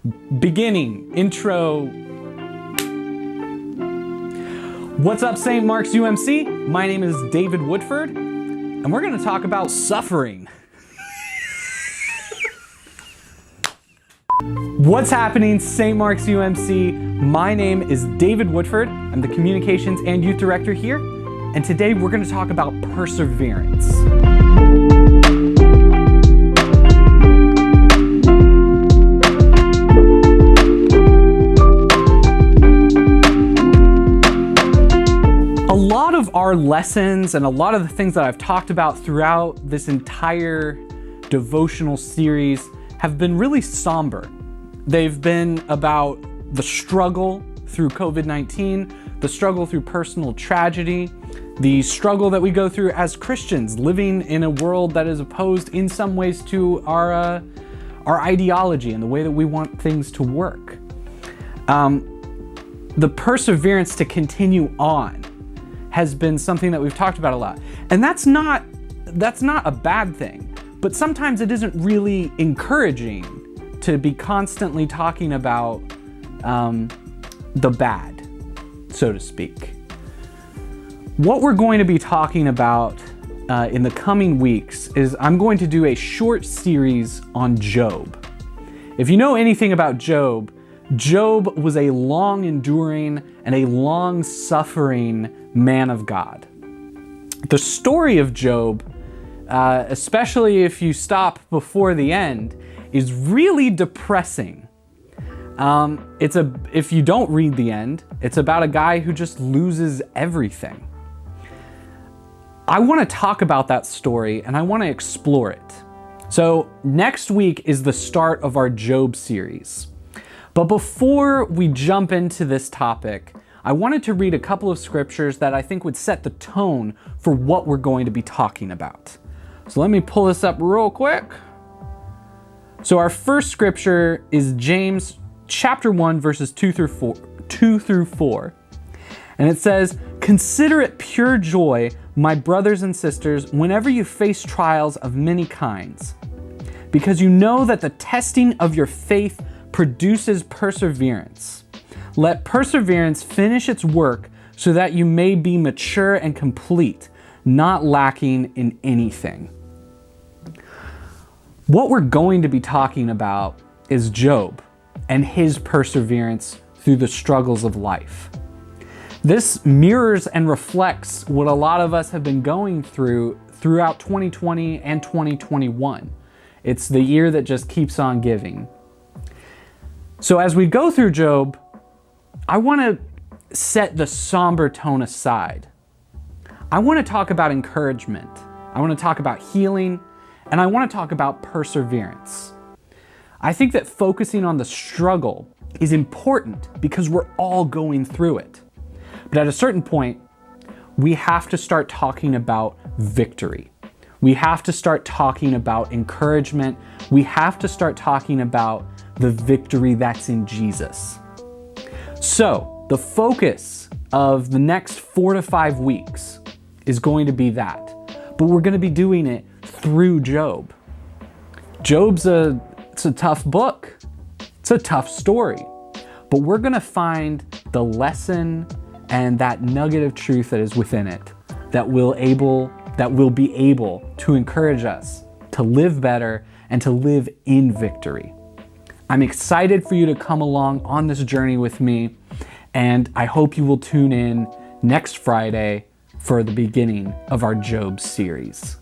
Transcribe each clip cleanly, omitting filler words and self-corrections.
Beginning, intro. What's up, St. Mark's UMC? My name is David Woodford, and we're going to talk about suffering. What's happening, St. Mark's UMC? My name is David Woodford. I'm the Communications and Youth Director here, and today we're going to talk about perseverance. A lot of our lessons and a lot of the things that I've talked about throughout this entire devotional series have been really somber. They've been about the struggle through COVID-19, the struggle through personal tragedy, the struggle that we go through as Christians living in a world that is opposed in some ways to our ideology and the way that we want things to work. The perseverance to continue on has been something that we've talked about a lot. And that's not a bad thing, but sometimes it isn't really encouraging to be constantly talking about the bad, so to speak. What we're going to be talking about in the coming weeks is I'm going to do a short series on Job. If you know anything about Job, Job was a long-enduring and a long-suffering man of God. The story of Job, especially if you stop before the end, is really depressing. If you don't read the end, it's about a guy who just loses everything. I want to talk about that story and I want to explore it. So next week is the start of our Job series. But before we jump into this topic, I wanted to read a couple of scriptures that I think would set the tone for what we're going to be talking about. So let me pull this up real quick. So our first scripture is James chapter 1, verses 2 through 4. And it says, "Consider it pure joy, my brothers and sisters, whenever you face trials of many kinds, because you know that the testing of your faith produces perseverance. Let perseverance finish its work so that you may be mature and complete, not lacking in anything." What we're going to be talking about is Job and his perseverance through the struggles of life. This mirrors and reflects what a lot of us have been going through throughout 2020 and 2021. It's the year that just keeps on giving. So as we go through Job, I want to set the somber tone aside. I want to talk about encouragement. I want to talk about healing, and I want to talk about perseverance. I think that focusing on the struggle is important because we're all going through it. But at a certain point, we have to start talking about victory. We have to start talking about encouragement. We have to start talking about the victory that's in Jesus. So the focus of the next 4 to 5 weeks is going to be that. But we're going to be doing it through Job. Job's it's a tough book. It's a tough story. But we're going to find the lesson and that nugget of truth that is within it that will be able to encourage us to live better and to live in victory. I'm excited for you to come along on this journey with me, and I hope you will tune in next Friday for the beginning of our Job series.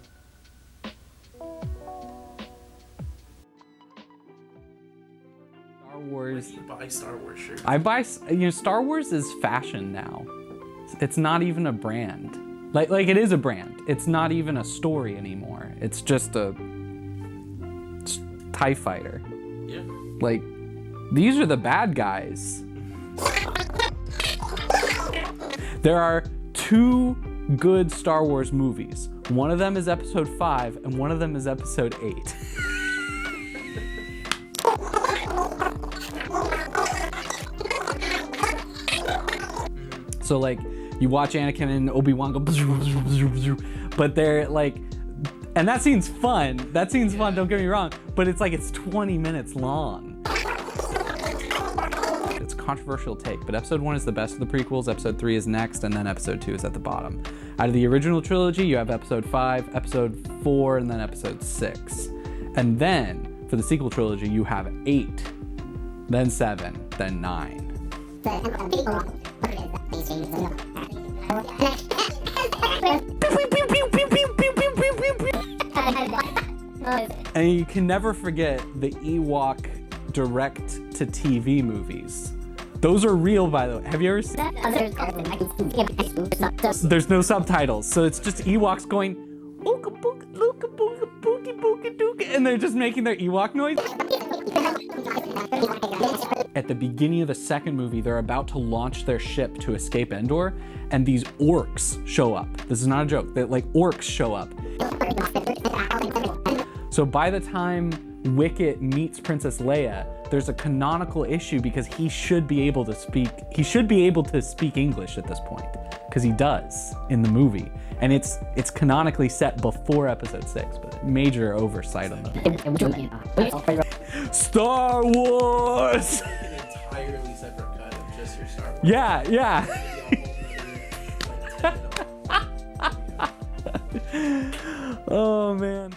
Star Wars. You buy Star Wars shirts. I buy, Star Wars is fashion now. It's not even a brand. Like it is a brand. It's not even a story anymore. It's just a TIE fighter. Yeah. Like, these are the bad guys. There are 2 good Star Wars movies. One of them is episode 5 and one of them is episode 8. So like, you watch Anakin and Obi-Wan go, but they're like, and that scene's fun. That scene's fun, don't get me wrong, but it's like it's 20 minutes long. controversial take, but episode 1 is the best of the prequels, episode 3 is next, and then episode 2 is at the bottom. Out of the original trilogy, you have episode 5, episode 4, and then episode 6. And then, for the sequel trilogy, you have 8, then 7, then 9. And you can never forget the Ewok direct-to-TV movies. Those are real, by the way. Have you ever seen? There's no subtitles, so it's just Ewoks going, ooka booka, looka booka, bookie booka dooka, and they're just making their Ewok noise. At the beginning of the second movie, they're about to launch their ship to escape Endor, and these orcs show up. This is not a joke. Like, orcs show up. So by the time Wicket meets Princess Leia, there's a canonical issue because he should be able to speak English at this point, because he does in the movie. And it's canonically set before episode 6, but major oversight on the Star Wars! An entirely separate cut of just your Star Wars. Yeah. Oh man.